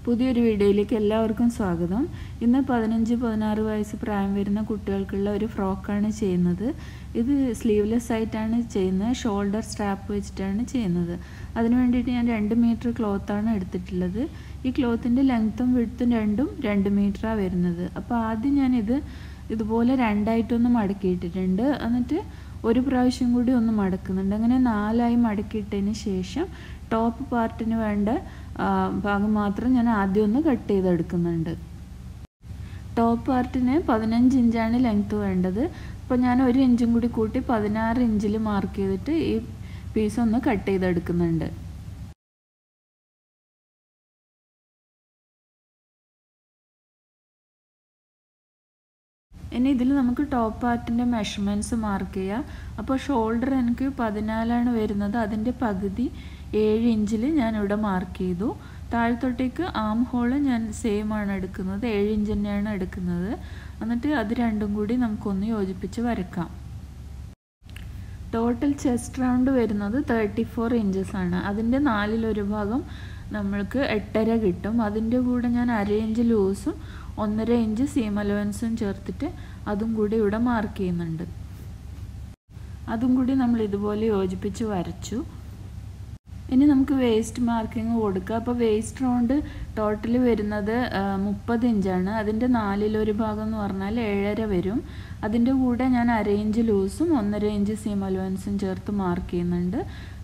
പുതിയൊരു വീഡിയോയിലേക്ക് എല്ലാവർക്കും സ്വാഗതം. ഇന്ന് 15-16 വയസ്സ് പ്രായം വരുന്ന കുട്ടികൾക്കുള്ള ഒരു ഫ്രോക്കാണ് ചെയ്യുന്നത്. ഇത് സ്ലീവ്ലെസ് ആയിട്ടാണ് ചെയ്യുന്നത്, ഷോൾഡർ സ്ട്രാപ്പ് വെച്ചിട്ടാണ് ചെയ്യുന്നത്. അതിന് വേണ്ടിയിട്ട് ഞാൻ 2 മീറ്റർ ക്ലോത്താണ് എടുത്തിട്ടുള്ളത്. ഈ ക്ലോത്തിൻ്റെ ലെങ്ത്തും വിഡ്ത്തും രണ്ടും 2 മീറ്ററാണ് വരുന്നത്. അപ്പോൾ ആദ്യം ഞാനിത് ഇതുപോലെ രണ്ടായിട്ടൊന്ന് മടക്കിയിട്ടിട്ടുണ്ട്. എന്നിട്ട് ഒരു പ്രാവശ്യം കൂടി ഒന്ന് മടക്കുന്നുണ്ട്. അങ്ങനെ 4ആയി മടക്കിയിട്ടതിന് ശേഷം ടോപ്പ് പാർട്ടിന് വേണ്ട ഭാഗം മാത്രം ഞാൻ ആദ്യം ഒന്ന് കട്ട് ചെയ്തെടുക്കുന്നുണ്ട്. ടോപ്പ് പാർട്ടിന് 15 ഇഞ്ചാണ് ലെങ്ത്ത് വേണ്ടത്. അപ്പോൾ ഞാൻ 1 ഇഞ്ചും കൂടി കൂട്ടി 16 ഇഞ്ചിൽ മാർക്ക് ചെയ്തിട്ട് ഈ പീസ് ഒന്ന് കട്ട് ചെയ്തെടുക്കുന്നുണ്ട്. ഇനി ഇതിൽ നമുക്ക് ടോപ്പ് പാർട്ടിൻ്റെ മെഷർമെൻറ്റ്സ് മാർക്ക് ചെയ്യാം. അപ്പോൾ ഷോൾഡർ എനിക്ക് 14ആണ് വരുന്നത്. അതിൻ്റെ പകുതി 7 ഇഞ്ചിൽ ഞാനിവിടെ മാർക്ക് ചെയ്തു. താഴത്തോട്ടേക്ക് ആം ഹോള് ഞാൻ സെയിം ആണ് എടുക്കുന്നത്, 7 ഇഞ്ച് തന്നെയാണ് എടുക്കുന്നത്. എന്നിട്ട് അത് രണ്ടും കൂടി നമുക്കൊന്ന് യോജിപ്പിച്ച് വരക്കാം. ടോട്ടൽ ചെസ്റ്റ് റൗണ്ട് വരുന്നത് 34 ഇഞ്ചസ് ആണ്. അതിൻ്റെ 4/1 ഭാഗം നമ്മൾക്ക് 8.5 കിട്ടും. അതിൻ്റെ കൂടെ ഞാൻ 1/2 ഇഞ്ച് ലൂസും 1.5 ഇഞ്ച് സീം അലവൻസും ചേർത്തിട്ട് അതും കൂടി ഇവിടെ മാർക്ക് ചെയ്യുന്നുണ്ട്. അതും കൂടി നമ്മൾ ഇതുപോലെ യോജിപ്പിച്ച് വരച്ചു. ഇനി നമുക്ക് വേസ്റ്റ് മാർക്കിങ് കൊടുക്കുക. അപ്പോൾ വേസ്റ്റ് റൗണ്ട് ടോട്ടൽ വരുന്നത് 30 ഇഞ്ചാണ്. അതിൻ്റെ 4/1 ഭാഗം എന്ന് പറഞ്ഞാൽ 7.5 വരും. അതിൻ്റെ കൂടെ ഞാൻ 1/2 ഇഞ്ച് ലൂസും 1.5 ഇഞ്ച് സീം അലവൻസും ചേർത്ത് മാർക്ക് ചെയ്യുന്നുണ്ട്.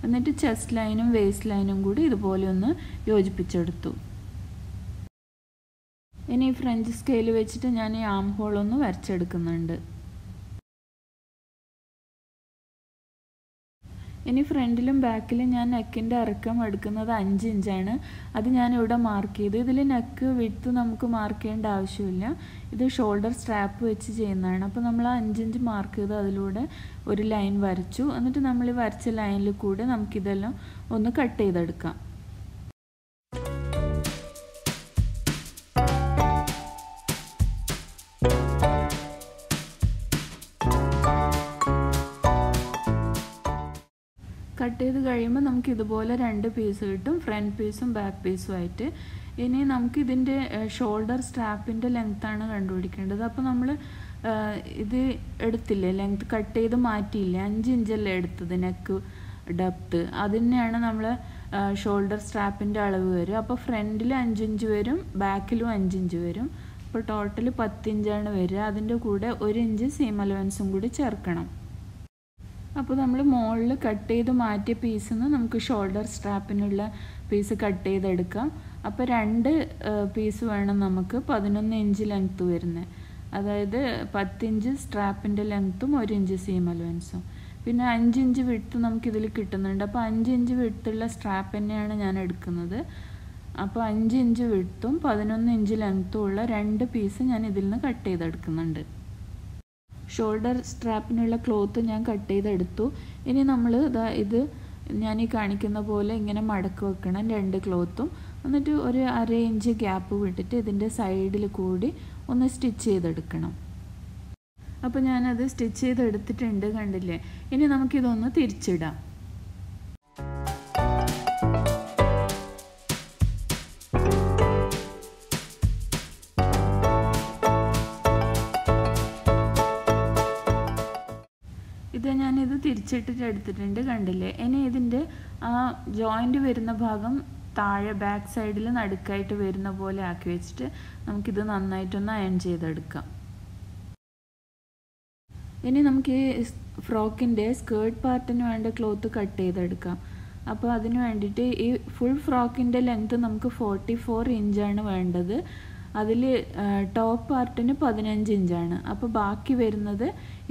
എന്നിട്ട് ചെസ്റ്റ് ലൈനും വേസ്റ്റ് ലൈനും കൂടി ഇതുപോലെ ഒന്ന് യോജിപ്പിച്ചെടുത്തു. ഇനി ഫ്രഞ്ച് സ്കെയിൽ വെച്ചിട്ട് ഞാൻ ഈ ആം ഹോൾ ഒന്ന് വരച്ചെടുക്കുന്നുണ്ട്. ഇനി ഫ്രണ്ടിലും ബാക്കിലും ഞാൻ നെക്കിൻ്റെ ഇറക്കം എടുക്കുന്നത് 5 ഇഞ്ചാണ്. അത് ഞാനിവിടെ മാർക്ക് ചെയ്തു. ഇതിൽ നെക്ക് വിഡ്ത്ത് നമുക്ക് മാർക്ക് ചെയ്യേണ്ട ആവശ്യമില്ല. ഇത് ഷോൾഡർ സ്ട്രാപ്പ് വെച്ച് ചെയ്യുന്നതാണ്. അപ്പോൾ നമ്മൾ 5 ഇഞ്ച് മാർക്ക് ചെയ്ത് അതിലൂടെ ഒരു ലൈൻ വരച്ചു. എന്നിട്ട് നമ്മൾ ഈ വരച്ച ലൈനിൽ കൂടെ നമുക്കിതെല്ലാം ഒന്ന് കട്ട് ചെയ്തെടുക്കാം. കട്ട് ചെയ്ത് കഴിയുമ്പോൾ നമുക്ക് ഇതുപോലെ 2 പീസ് കിട്ടും, ഫ്രണ്ട് പീസും ബാക്ക് പീസും ആയിട്ട്. ഇനി നമുക്ക് ഇതിൻ്റെ ഷോൾഡർ സ്ട്രാപ്പിൻ്റെ ലെങ്ത്താണ് കണ്ടുപിടിക്കേണ്ടത്. അപ്പോൾ നമ്മൾ ഇത് എടുത്തില്ലേ, ലെങ്ത് കട്ട് ചെയ്ത് മാറ്റിയില്ലേ, 5 ഇഞ്ചല്ലേ എടുത്തത് നെക്ക് ഡെപ്ത്ത്. അതിനെയാണ് നമ്മൾ ഷോൾഡർ സ്ട്രാപ്പിൻ്റെ അളവ് വരും. അപ്പോൾ ഫ്രണ്ടിൽ 5 ഇഞ്ച് വരും, ബാക്കിലും 5 ഇഞ്ച് വരും. അപ്പോൾ ടോട്ടൽ 10 ഇഞ്ചാണ് വരിക. അതിൻ്റെ കൂടെ 1 ഇഞ്ച് സീം അലവൻസും കൂടി ചേർക്കണം. അപ്പോൾ നമ്മൾ മുകളിൽ കട്ട് ചെയ്ത് മാറ്റിയ പീസിൽ നിന്ന് നമുക്ക് ഷോൾഡർ സ്ട്രാപ്പിനുള്ള പീസ് കട്ട് ചെയ്തെടുക്കാം. അപ്പോൾ 2 പീസ് വേണം നമുക്ക് 11 ഇഞ്ച് ലെങ്ത്ത് വരുന്നത്. അതായത് 10 ഇഞ്ച് സ്ട്രാപ്പിൻ്റെ ലെങ്ത്തും 1 ഇഞ്ച് സീം അലവൻസും. പിന്നെ 5 ഇഞ്ച് വിഡ്ത്ത് നമുക്കിതിൽ കിട്ടുന്നുണ്ട്. അപ്പോൾ 5 ഇഞ്ച് വിഡ്ത്തുള്ള സ്ട്രാപ്പ് തന്നെയാണ് ഞാൻ എടുക്കുന്നത്. അപ്പോൾ 5 ഇഞ്ച് വിഡ്ത്തും 11 ഇഞ്ച് ലെങ്ത്തും ഉള്ള 2 പീസ് ഞാൻ ഇതിൽ നിന്ന് കട്ട് ചെയ്തെടുക്കുന്നുണ്ട്. ഷോൾഡർ സ്ട്രാപ്പിനുള്ള ക്ലോത്ത് ഞാൻ കട്ട് ചെയ്തെടുത്തു. ഇനി നമ്മൾ ഇത് ഞാൻ ഈ കാണിക്കുന്ന പോലെ ഇങ്ങനെ മടക്കി വെക്കണം 2 ക്ലോത്തും. എന്നിട്ട് ഒരു 1/2 ഇഞ്ച് ഗ്യാപ്പ് വിട്ടിട്ട് ഇതിൻ്റെ സൈഡിൽ കൂടി ഒന്ന് സ്റ്റിച്ച് ചെയ്തെടുക്കണം. അപ്പോൾ ഞാനത് സ്റ്റിച്ച് ചെയ്തെടുത്തിട്ടുണ്ട്, കണ്ടില്ലേ. ഇനി നമുക്കിതൊന്ന് തിരിച്ചിടാം. ഞാനിത് തിരിച്ചിട്ടിട്ട് എടുത്തിട്ടുണ്ട്, കണ്ടില്ലേ. ഇനി ഇതിൻ്റെ ആ ജോയിൻ്റ് വരുന്ന ഭാഗം താഴെ ബാക്ക് സൈഡിൽ നടുക്കായിട്ട് വരുന്ന പോലെ ആക്കി വെച്ചിട്ട് നമുക്കിത് നന്നായിട്ടൊന്ന് അയൺ ചെയ്തെടുക്കാം. ഇനി നമുക്ക് ഈ ഫ്രോക്കിൻ്റെ സ്കേർട്ട് പാർട്ടിന് വേണ്ട ക്ലോത്ത് കട്ട് ചെയ്തെടുക്കാം. അപ്പോൾ അതിന് വേണ്ടിയിട്ട് ഈ ഫുൾ ഫ്രോക്കിൻ്റെ ലെങ്ത്ത് നമുക്ക് 44 ഇഞ്ചാണ് വേണ്ടത്. അതിൽ ടോപ്പ് പാർട്ടിന് 15 ഇഞ്ചാണ്. അപ്പോൾ ബാക്കി വരുന്നത്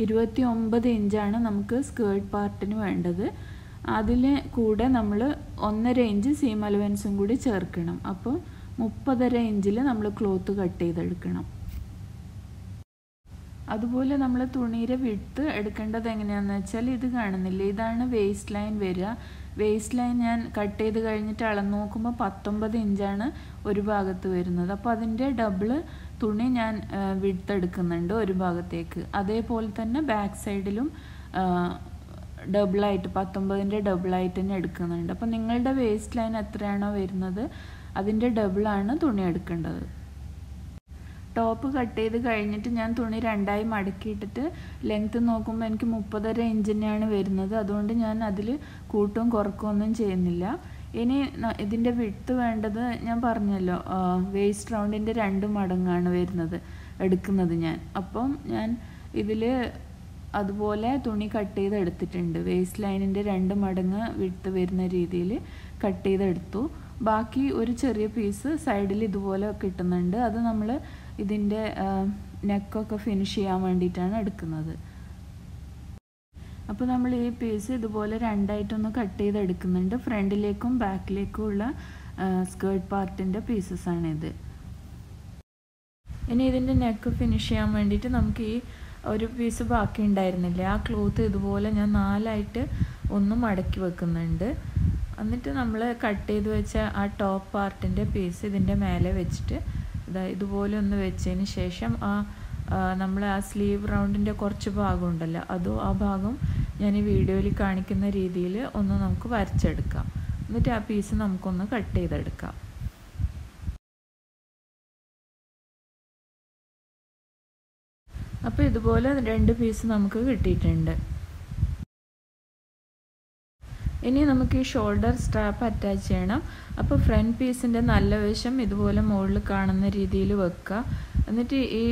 29 ഇഞ്ചാണ് നമുക്ക് സ്കേർട്ട് പാർട്ടിന് വേണ്ടത്. അതിൽ കൂടെ നമ്മൾ 1.5 ഇഞ്ച് സീം അലവൻസും കൂടി ചേർക്കണം. അപ്പോൾ 30.5 ഇഞ്ചിൽ നമ്മൾ ക്ലോത്ത് കട്ട് ചെയ്തെടുക്കണം. അതുപോലെ നമ്മൾ തുണിയുടെ വിഡ്ത്ത് എടുക്കേണ്ടത് എങ്ങനെയാണെന്ന് വെച്ചാൽ ഇത് കാണുന്നില്ലേ, ഇതാണ് വേസ്റ്റ് ലൈൻ വരിക. വേസ്റ്റ് ലൈൻ ഞാൻ കട്ട് ചെയ്ത് കഴിഞ്ഞിട്ട് അളന്ന് നോക്കുമ്പോൾ 19 ഇഞ്ചാണ് ഒരു ഭാഗത്ത് വരുന്നത്. അപ്പോൾ അതിൻ്റെ ഡബിള് തുണി ഞാൻ വിഡ്ത്ത് എടുക്കുന്നുണ്ട് ഒരു ഭാഗത്തേക്ക്. അതേപോലെ തന്നെ ബാക്ക് സൈഡിലും ഡബിളായിട്ട് 19ൻ്റെ ഡബിളായിട്ട് തന്നെ എടുക്കുന്നുണ്ട്. അപ്പോൾ നിങ്ങളുടെ വേസ്റ്റ് ലൈൻ എത്രയാണോ വരുന്നത് അതിൻ്റെ ഡബിളാണ് തുണി എടുക്കേണ്ടത്. ടോപ്പ് കട്ട് ചെയ്ത് കഴിഞ്ഞിട്ട് ഞാൻ തുണി രണ്ടായി മടക്കിയിട്ടിട്ട് ലെങ്ത്ത് നോക്കുമ്പോൾ എനിക്ക് 30.5 ഇഞ്ച് തന്നെയാണ് വരുന്നത്. അതുകൊണ്ട് ഞാൻ അതിൽ കൂട്ടും കുറക്കുകയൊന്നും ചെയ്യുന്നില്ല. ഇനി ഇതിൻ്റെ വിഡ്ത്ത് വേണ്ടത് ഞാൻ പറഞ്ഞല്ലോ, വേസ്റ്റ് റൗണ്ടിൻ്റെ 2 മടങ്ങാണ് എടുക്കുന്നത് ഞാൻ. അപ്പം ഞാൻ ഇതിൽ അതുപോലെ തുണി കട്ട് ചെയ്ത് എടുത്തിട്ടുണ്ട്. വേസ്റ്റ് ലൈനിൻ്റെ 2 മടങ്ങ് വിഡ്ത്ത് വരുന്ന രീതിയിൽ കട്ട് ചെയ്തെടുത്തു. ബാക്കി ഒരു ചെറിയ പീസ് സൈഡിൽ ഇതുപോലെ കിട്ടുന്നുണ്ട്. അത് നമ്മൾ ഇതിൻ്റെ നെക്കൊക്കെ ഫിനിഷ് ചെയ്യാൻ വേണ്ടിയിട്ടാണ് എടുക്കുന്നത്. അപ്പോൾ നമ്മൾ ഈ പീസ് ഇതുപോലെ രണ്ടായിട്ടൊന്ന് കട്ട് ചെയ്തെടുക്കുന്നുണ്ട്. ഫ്രണ്ടിലേക്കും ബാക്കിലേക്കും ഉള്ള സ്കേർട്ട് പാർട്ടിൻ്റെ പീസസാണിത്. ഇനി ഇതിൻ്റെ നെക്ക് ഫിനിഷ് ചെയ്യാൻ വേണ്ടിയിട്ട് നമുക്ക് ഈ ഒരു പീസ് ബാക്കി ഉണ്ടായിരുന്നില്ല, ആ ക്ലോത്ത് ഇതുപോലെ ഞാൻ 4ആയിട്ട് ഒന്ന് മടക്കി വെക്കുന്നുണ്ട്. എന്നിട്ട് നമ്മൾ കട്ട് ചെയ്ത് വെച്ച ആ ടോപ്പ് പാർട്ടിൻ്റെ പീസ് ഇതിൻ്റെ മേലെ വെച്ചിട്ട് ഇതുപോലെ ഒന്ന് വെച്ചതിന് ശേഷം നമ്മൾ ആ സ്ലീവ് റൗണ്ടിൻ്റെ കുറച്ച് ഭാഗം ഉണ്ടല്ലോ, ആ ഭാഗം ഞാൻ ഈ വീഡിയോയിൽ കാണിക്കുന്ന രീതിയിൽ ഒന്ന് നമുക്ക് വരച്ചെടുക്കാം. എന്നിട്ട് ആ പീസ് നമുക്കൊന്ന് കട്ട് ചെയ്തെടുക്കാം. അപ്പോൾ ഇതുപോലെ 2 പീസ് നമുക്ക് കിട്ടിയിട്ടുണ്ട്. ഇനി നമുക്ക് ഈ ഷോൾഡർ സ്ട്രാപ്പ് അറ്റാച്ച് ചെയ്യണം. അപ്പോൾ ഫ്രണ്ട് പീസിൻ്റെ നല്ല വശം ഇതുപോലെ മുകളിൽ കാണുന്ന രീതിയിൽ വെക്കുക. എന്നിട്ട് ഈ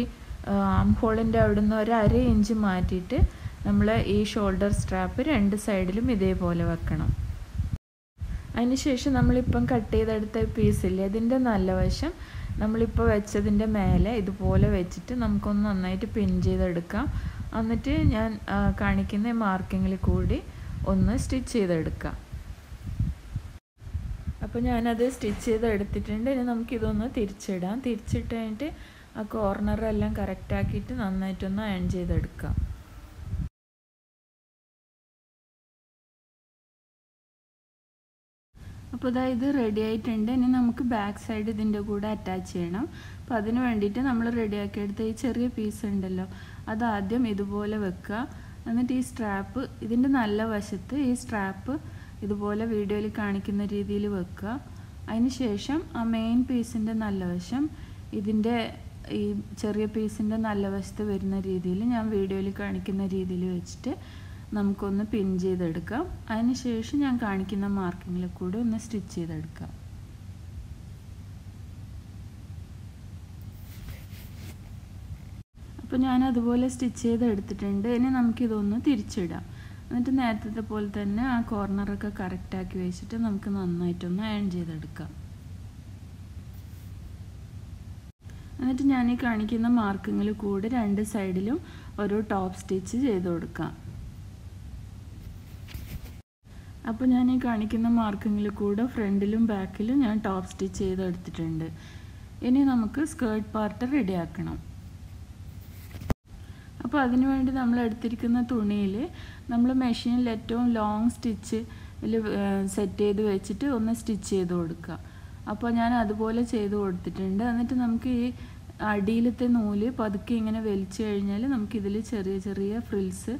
ആം ഹോളിൻ്റെ അവിടെ നിന്ന് 1/2 ഇഞ്ച് മാറ്റിയിട്ട് നമ്മൾ ഈ ഷോൾഡർ സ്ട്രാപ്പ് 2 സൈഡിലും ഇതേപോലെ വെക്കണം. അതിനുശേഷം നമ്മളിപ്പം കട്ട് ചെയ്തെടുത്ത പീസില്ലേ, അതിൻ്റെ നല്ല വശം നമ്മളിപ്പോൾ വെച്ചതിൻ്റെ മേലെ ഇതുപോലെ വെച്ചിട്ട് നമുക്കൊന്ന് നന്നായിട്ട് പിൻ ചെയ്തെടുക്കാം. എന്നിട്ട് ഞാൻ കാണിക്കുന്ന മാർക്കിങ്ങിൽ കൂടി ഒന്ന് സ്റ്റിച്ച് ചെയ്തെടുക്കാം. അപ്പോൾ ഞാനത് സ്റ്റിച്ച് ചെയ്തെടുത്തിട്ടുണ്ട്. ഇനി നമുക്കിതൊന്ന് തിരിച്ചിടാം. തിരിച്ചിട്ട് കഴിഞ്ഞിട്ട് ആ കോർണറെല്ലാം കറക്റ്റാക്കിയിട്ട് നന്നായിട്ടൊന്ന് അയൺ ചെയ്തെടുക്കാം. അപ്പോൾ ഇത് റെഡി ആയിട്ടുണ്ട്. ഇനി നമുക്ക് ബാക്ക് സൈഡ് ഇതിൻ്റെ കൂടെ അറ്റാച്ച് ചെയ്യണം. അപ്പോൾ അതിന് വേണ്ടിയിട്ട് നമ്മൾ റെഡിയാക്കിയെടുത്ത ഈ ചെറിയ പീസ് ഉണ്ടല്ലോ, അത് ആദ്യം ഇതുപോലെ വെക്കുക. എന്നിട്ട് ഈ സ്ട്രാപ്പ് ഇതിൻ്റെ നല്ല വശത്ത് ഈ സ്ട്രാപ്പ് ഇതുപോലെ വീഡിയോയിൽ കാണിക്കുന്ന രീതിയിൽ വെക്കുക. അതിന് ശേഷം ആ മെയിൻ പീസിൻ്റെ നല്ല വശം ഇതിൻ്റെ ഈ ചെറിയ പീസിൻ്റെ നല്ല വശത്ത് വരുന്ന രീതിയിൽ ഞാൻ വീഡിയോയിൽ കാണിക്കുന്ന രീതിയിൽ വെച്ചിട്ട് നമുക്കൊന്ന് പിൻ ചെയ്തെടുക്കാം. അതിന് ശേഷം ഞാൻ കാണിക്കുന്ന മാർക്കിങ്ങിൽ കൂടെ ഒന്ന് സ്റ്റിച്ച് ചെയ്തെടുക്കാം. അപ്പോൾ ഞാൻ അതുപോലെ സ്റ്റിച്ച് ചെയ്തെടുത്തിട്ടുണ്ട്. ഇനി നമുക്കിതൊന്ന് തിരിച്ചിടാം. എന്നിട്ട് നേരത്തെ പോലെ തന്നെ ആ കോർണറൊക്കെ കറക്റ്റാക്കി വെച്ചിട്ട് നമുക്ക് നന്നായിട്ടൊന്ന് അയൺ ചെയ്തെടുക്കാം. എന്നിട്ട് ഞാൻ ഈ കാണിക്കുന്ന മാർക്കിങ്ങിൽ കൂടെ 2 സൈഡിലും ഒരു ടോപ്പ് സ്റ്റിച്ച് ചെയ്ത് കൊടുക്കാം. അപ്പോൾ ഞാൻ ഈ കാണിക്കുന്ന മാർക്കിങ്ങിൽ കൂടെ ഫ്രണ്ടിലും ബാക്കിലും ഞാൻ ടോപ്പ് സ്റ്റിച്ച് ചെയ്തെടുത്തിട്ടുണ്ട്. ഇനി നമുക്ക് സ്കേർട്ട് പാർട്ട് റെഡിയാക്കണം. അപ്പോൾ അതിനു വേണ്ടി നമ്മൾ എടുത്തിരിക്കുന്ന തുണിയിൽ നമ്മൾ മെഷീനിൽ ഏറ്റവും ലോങ് സ്റ്റിച്ച് സെറ്റ് ചെയ്ത് വെച്ചിട്ട് ഒന്ന് സ്റ്റിച്ച് ചെയ്ത് കൊടുക്കുക. അപ്പോൾ ഞാൻ അതുപോലെ ചെയ്ത് കൊടുത്തിട്ടുണ്ട്. എന്നിട്ട് നമുക്ക് ഈ അടിയിലത്തെ നൂല് പതുക്കെ ഇങ്ങനെ വലിച്ചു കഴിഞ്ഞാൽ നമുക്കിതിൽ ചെറിയ ചെറിയ ഫ്രിൽസ്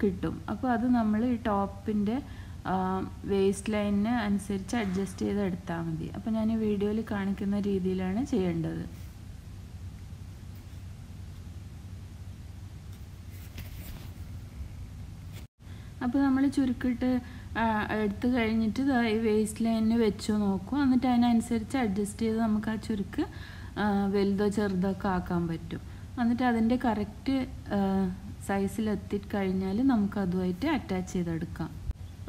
കിട്ടും. അപ്പോൾ അത് നമ്മൾ ഈ ടോപ്പിൻ്റെ വേസ്റ്റ് ലൈനിന് അനുസരിച്ച് അഡ്ജസ്റ്റ് ചെയ്ത് എടുത്താൽ മതി. അപ്പോൾ ഞാൻ ഈ വീഡിയോയിൽ കാണിക്കുന്ന രീതിയിലാണ് ചെയ്യേണ്ടത്. അപ്പോൾ നമ്മൾ ചുരുക്കിട്ട് എടുത്തു കഴിഞ്ഞിട്ട് ഈ വേസ്റ്റ് ലൈനിന് വെച്ചു നോക്കും. എന്നിട്ട് അതിനനുസരിച്ച് അഡ്ജസ്റ്റ് ചെയ്ത് നമുക്ക് ആ ചുരുക്ക് വലുതോ ചെറുതോ ഒക്കെ ആക്കാൻ പറ്റും. എന്നിട്ട് അതിൻ്റെ കറക്റ്റ് സൈസിലെത്തിക്കഴിഞ്ഞാൽ നമുക്കതുമായിട്ട് അറ്റാച്ച് ചെയ്തെടുക്കാം.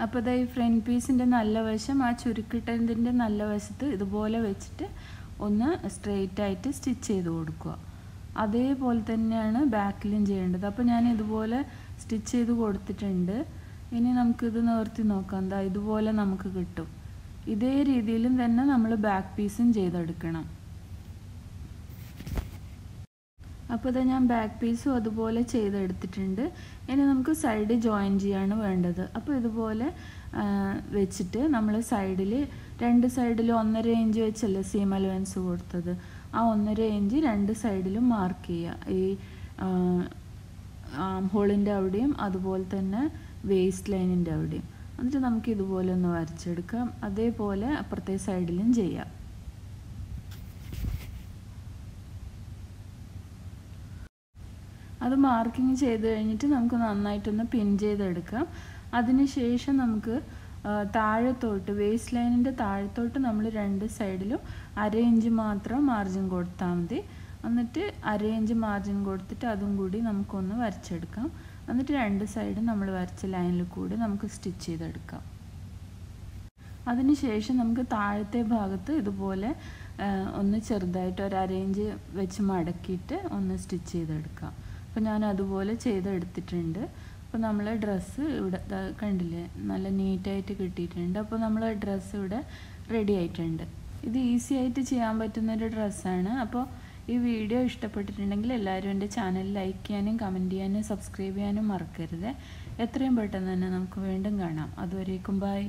അപ്പോൾ ഈ ഫ്രണ്ട് പീസിൻ്റെ നല്ല വശം ആ ചുരുക്കിട്ടതിൻ്റെ നല്ല വശത്ത് ഇതുപോലെ വെച്ചിട്ട് ഒന്ന് സ്ട്രെയിറ്റ് ആയിട്ട് സ്റ്റിച്ച് ചെയ്ത് കൊടുക്കുക. അതേപോലെ തന്നെയാണ് ബാക്കിലും ചെയ്യേണ്ടത്. അപ്പോൾ ഞാൻ ഇതുപോലെ സ്റ്റിച്ച് ചെയ്ത് കൊടുത്തിട്ടുണ്ട്. ഇനി നമുക്കിത് നിവർത്തി നോക്കാം. ഇതുപോലെ നമുക്ക് കിട്ടും. ഇതേ രീതിയിലും തന്നെ നമ്മൾ ബാക്ക് പീസും ചെയ്തെടുക്കണം. അപ്പോൾ ഞാൻ ബാക്ക് പീസും അതുപോലെ ചെയ്തെടുത്തിട്ടുണ്ട്. ഇനി നമുക്ക് സൈഡ് ജോയിൻ ചെയ്യാണ് വേണ്ടത്. അപ്പോൾ ഇതുപോലെ വെച്ചിട്ട് നമ്മൾ സൈഡിൽ 2 സൈഡിലും 1.5 ഇഞ്ച് വെച്ചല്ലേ സീം അലവൻസ് കൊടുത്തത്. ആ 1.5 ഇഞ്ച് 2 സൈഡിലും മാർക്ക് ചെയ്യുക. ഈ ഹോളിൻ്റെ അവിടെയും അതുപോലെ തന്നെ വേസ്റ്റ് ലൈനിൻ്റെ അവിടെയും. എന്നിട്ട് നമുക്ക് ഇതുപോലെ ഒന്ന് വരച്ചെടുക്കാം. അതേപോലെ അപ്പുറത്തെ സൈഡിലും ചെയ്യാം. അത് മാർക്കിങ് ചെയ്ത് കഴിഞ്ഞിട്ട് നമുക്ക് നന്നായിട്ടൊന്ന് പിൻ ചെയ്തെടുക്കാം. അതിനുശേഷം നമുക്ക് താഴത്തോട്ട് വേസ്റ്റ് ലൈനിൻ്റെ താഴത്തോട്ട് നമ്മൾ 2 സൈഡിലും 1/2 ഇഞ്ച് മാത്രം മാർജിൻ കൊടുത്താൽ മതി. എന്നിട്ട് 1/2 ഇഞ്ച് മാർജിൻ കൊടുത്തിട്ട് അതും കൂടി നമുക്കൊന്ന് വരച്ചെടുക്കാം. എന്നിട്ട് 2 സൈഡും നമ്മൾ വരച്ച ലൈനിൽ കൂടി നമുക്ക് സ്റ്റിച്ച് ചെയ്തെടുക്കാം. അതിനുശേഷം നമുക്ക് താഴത്തെ ഭാഗത്ത് ഇതുപോലെ ഒന്ന് ചെറുതായിട്ട് ഒരു 1/2 ഇഞ്ച് വെച്ച് മടക്കിയിട്ട് ഒന്ന് സ്റ്റിച്ച് ചെയ്തെടുക്കാം. അപ്പോൾ ഞാൻ അതുപോലെ ചെയ്തെടുത്തിട്ടുണ്ട്. അപ്പോൾ നമ്മൾ ഡ്രസ്സ് ഇവിടെ കണ്ടില്ലേ, നല്ല നീറ്റായിട്ട് കിട്ടിയിട്ടുണ്ട്. അപ്പോൾ നമ്മൾ ഡ്രസ്സ് ഇവിടെ റെഡി ആയിട്ടുണ്ട്. ഇത് ഈസി ആയിട്ട് ചെയ്യാൻ പറ്റുന്നൊരു ഡ്രസ്സാണ്. അപ്പോൾ ഈ വീഡിയോ ഇഷ്ടപ്പെട്ടിട്ടുണ്ടെങ്കിൽ എല്ലാവരും എൻ്റെ ചാനൽ ലൈക്ക് ചെയ്യാനും കമൻറ്റ് ചെയ്യാനും സബ്സ്ക്രൈബ് ചെയ്യാനും മറക്കരുത്. എത്രയും പെട്ടെന്ന് തന്നെ നമുക്ക് വീണ്ടും കാണാം. അതുവരേക്കും ബൈ.